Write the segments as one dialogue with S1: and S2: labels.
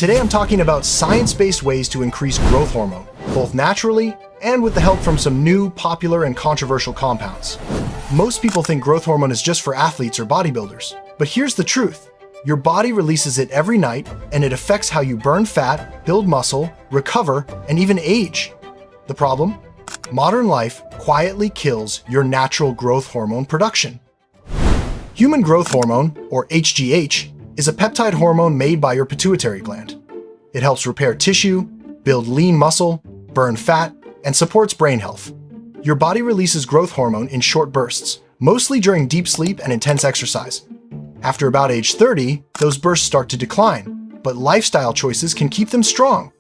S1: Today I'm talking about science-based ways to increase growth hormone, both naturally and with the help from some new, popular, and controversial compounds. Most people think growth hormone is just for athletes or bodybuilders, but here's the truth. Your body releases it every night, and it affects how you burn fat, build muscle, recover, and even age. The problem? Modern life quietly kills your natural growth hormone production. Human growth hormone, or HGH, is a peptide hormone made by your pituitary gland. It helps repair tissue, build lean muscle, burn fat, and supports brain health. Your body releases growth hormone in short bursts, mostly during deep sleep and intense exercise. After about age 30, those bursts start to decline, but lifestyle choices can keep them strong.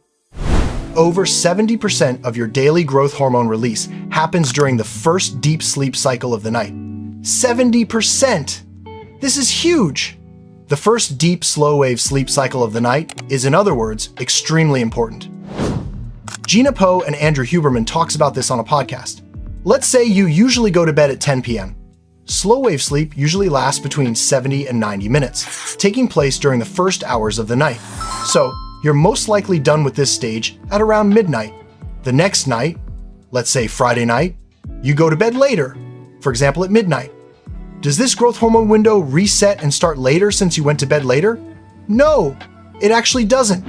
S1: Over 70% of your daily growth hormone release happens during the first deep sleep cycle of the night. 70%! This is huge! The first deep, slow-wave sleep cycle of the night is, in other words, extremely important. Gina Poe and Andrew Huberman talks about this on a podcast. Let's say you usually go to bed at 10 p.m. Slow-wave sleep usually lasts between 70 and 90 minutes, taking place during the first hours of the night. So, you're most likely done with this stage at around midnight. The next night, let's say Friday night, you go to bed later, for example at midnight. Does this growth hormone window reset and start later since you went to bed later? No, it actually doesn't.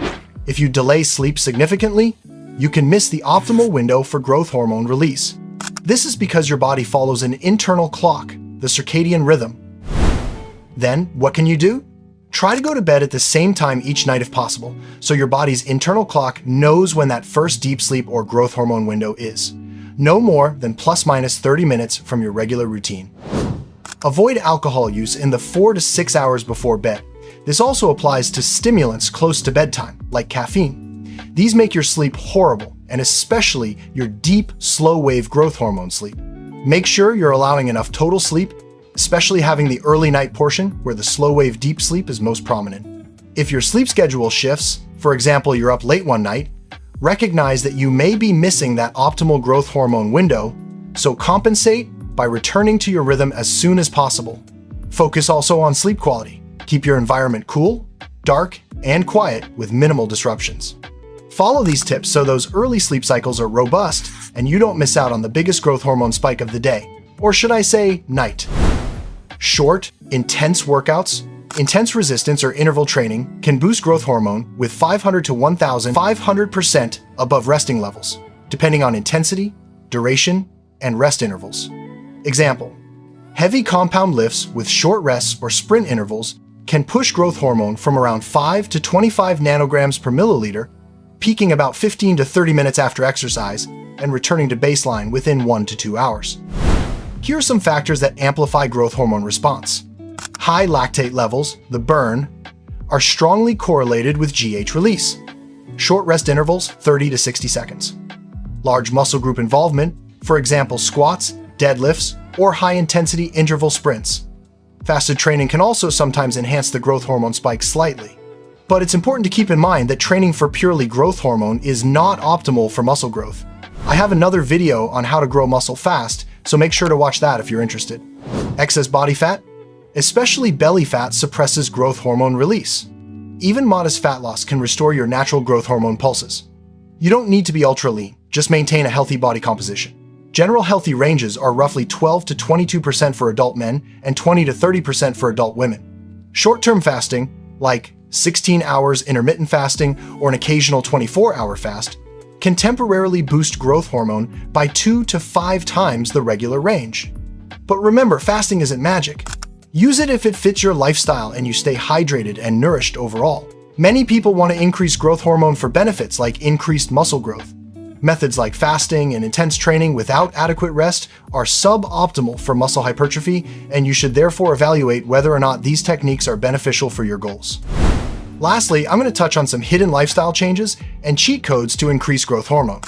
S1: If you delay sleep significantly, you can miss the optimal window for growth hormone release. This is because your body follows an internal clock, the circadian rhythm. Then, what can you do? Try to go to bed at the same time each night if possible, so your body's internal clock knows when that first deep sleep or growth hormone window is. No more than plus minus 30 minutes from your regular routine. Avoid alcohol use in the 4 to 6 hours before bed. This also applies to stimulants close to bedtime, like caffeine. These make your sleep horrible, and especially your deep, slow-wave growth hormone sleep. Make sure you're allowing enough total sleep, especially having the early night portion where the slow-wave deep sleep is most prominent. If your sleep schedule shifts, for example, you're up late one night, recognize that you may be missing that optimal growth hormone window, so compensate by returning to your rhythm as soon as possible. Focus also on sleep quality. Keep your environment cool, dark, and quiet with minimal disruptions. Follow these tips so those early sleep cycles are robust and you don't miss out on the biggest growth hormone spike of the day, or should I say, night. Short, intense workouts, intense resistance or interval training can boost growth hormone with 500 to 1,500% above resting levels, depending on intensity, duration, and rest intervals. Example: heavy compound lifts with short rests or sprint intervals can push growth hormone from around 5 to 25 nanograms per milliliter, peaking about 15 to 30 minutes after exercise and returning to baseline within 1 to 2 hours. Here are some factors that amplify growth hormone response. High lactate levels, the burn, are strongly correlated with GH release. Short rest intervals, 30 to 60 seconds. Large muscle group involvement, for example squats, deadlifts, or high-intensity interval sprints. Fasted training can also sometimes enhance the growth hormone spike slightly. But it's important to keep in mind that training for purely growth hormone is not optimal for muscle growth. I have another video on how to grow muscle fast, so make sure to watch that if you're interested. Excess body fat, especially belly fat, suppresses growth hormone release. Even modest fat loss can restore your natural growth hormone pulses. You don't need to be ultra lean, just maintain a healthy body composition. General healthy ranges are roughly 12 to 22% for adult men and 20 to 30% for adult women. Short-term fasting, like 16 hours intermittent fasting or an occasional 24-hour fast, can temporarily boost growth hormone by 2 to 5 times the regular range. But remember, fasting isn't magic. Use it if it fits your lifestyle and you stay hydrated and nourished overall. Many people want to increase growth hormone for benefits like increased muscle growth. Methods like fasting and intense training without adequate rest are suboptimal for muscle hypertrophy, and you should therefore evaluate whether or not these techniques are beneficial for your goals. Lastly, I'm going to touch on some hidden lifestyle changes and cheat codes to increase growth hormone.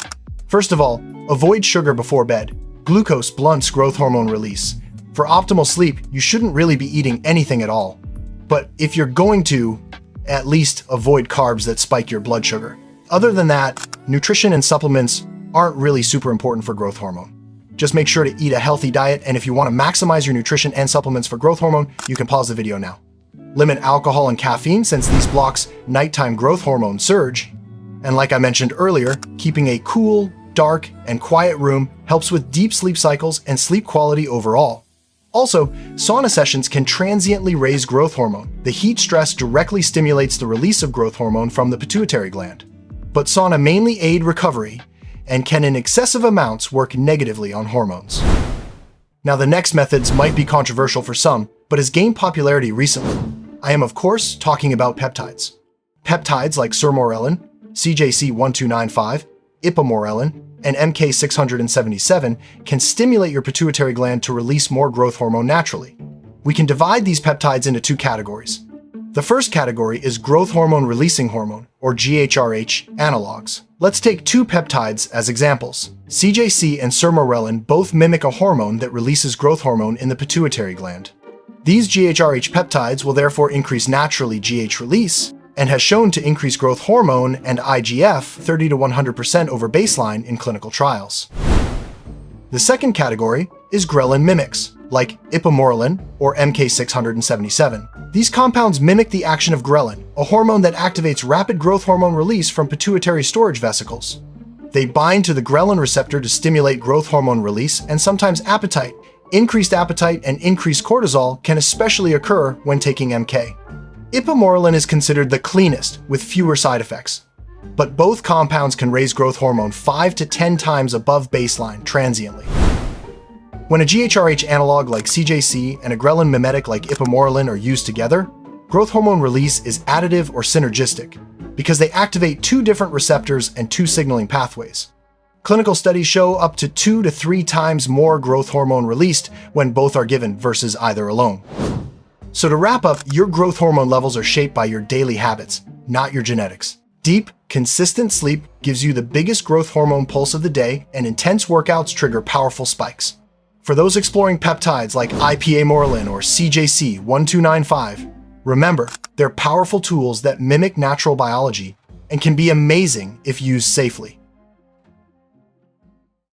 S1: First of all, avoid sugar before bed. Glucose blunts growth hormone release. For optimal sleep, you shouldn't really be eating anything at all. But if you're going to, at least avoid carbs that spike your blood sugar. Other than that, nutrition and supplements aren't really super important for growth hormone. Just make sure to eat a healthy diet, and if you want to maximize your nutrition and supplements for growth hormone, you can pause the video now. Limit alcohol and caffeine since these blocks nighttime growth hormone surge. And like I mentioned earlier, keeping a cool, dark, and quiet room helps with deep sleep cycles and sleep quality overall. Also, sauna sessions can transiently raise growth hormone. The heat stress directly stimulates the release of growth hormone from the pituitary gland. But sauna mainly aid recovery and can in excessive amounts work negatively on hormones. Now, the next methods might be controversial for some, but has gained popularity recently. I am, of course, talking about peptides. Peptides like sermorelin, CJC1295, ipamorelin, and MK677 can stimulate your pituitary gland to release more growth hormone naturally. We can divide these peptides into two categories. The first category is growth hormone releasing hormone, or GHRH, analogs. Let's take two peptides as examples. CJC and sermorelin both mimic a hormone that releases growth hormone in the pituitary gland. These GHRH peptides will therefore increase naturally GH release, and has shown to increase growth hormone and IGF 30 to 100% over baseline in clinical trials. The second category is ghrelin mimics, like ipamorelin or MK677. These compounds mimic the action of ghrelin, a hormone that activates rapid growth hormone release from pituitary storage vesicles. They bind to the ghrelin receptor to stimulate growth hormone release and sometimes appetite. Increased appetite and increased cortisol can especially occur when taking MK. Ipamorelin is considered the cleanest, with fewer side effects. But both compounds can raise growth hormone 5 to 10 times above baseline transiently. When a GHRH analog like CJC and a ghrelin mimetic like ipamorelin are used together, growth hormone release is additive or synergistic, because they activate two different receptors and two signaling pathways. Clinical studies show up to 2 to 3 times more growth hormone released when both are given versus either alone. So to wrap up, your growth hormone levels are shaped by your daily habits, not your genetics. Deep, consistent sleep gives you the biggest growth hormone pulse of the day, and intense workouts trigger powerful spikes. For those exploring peptides like ipamorelin or CJC1295, remember, they're powerful tools that mimic natural biology and can be amazing if used safely.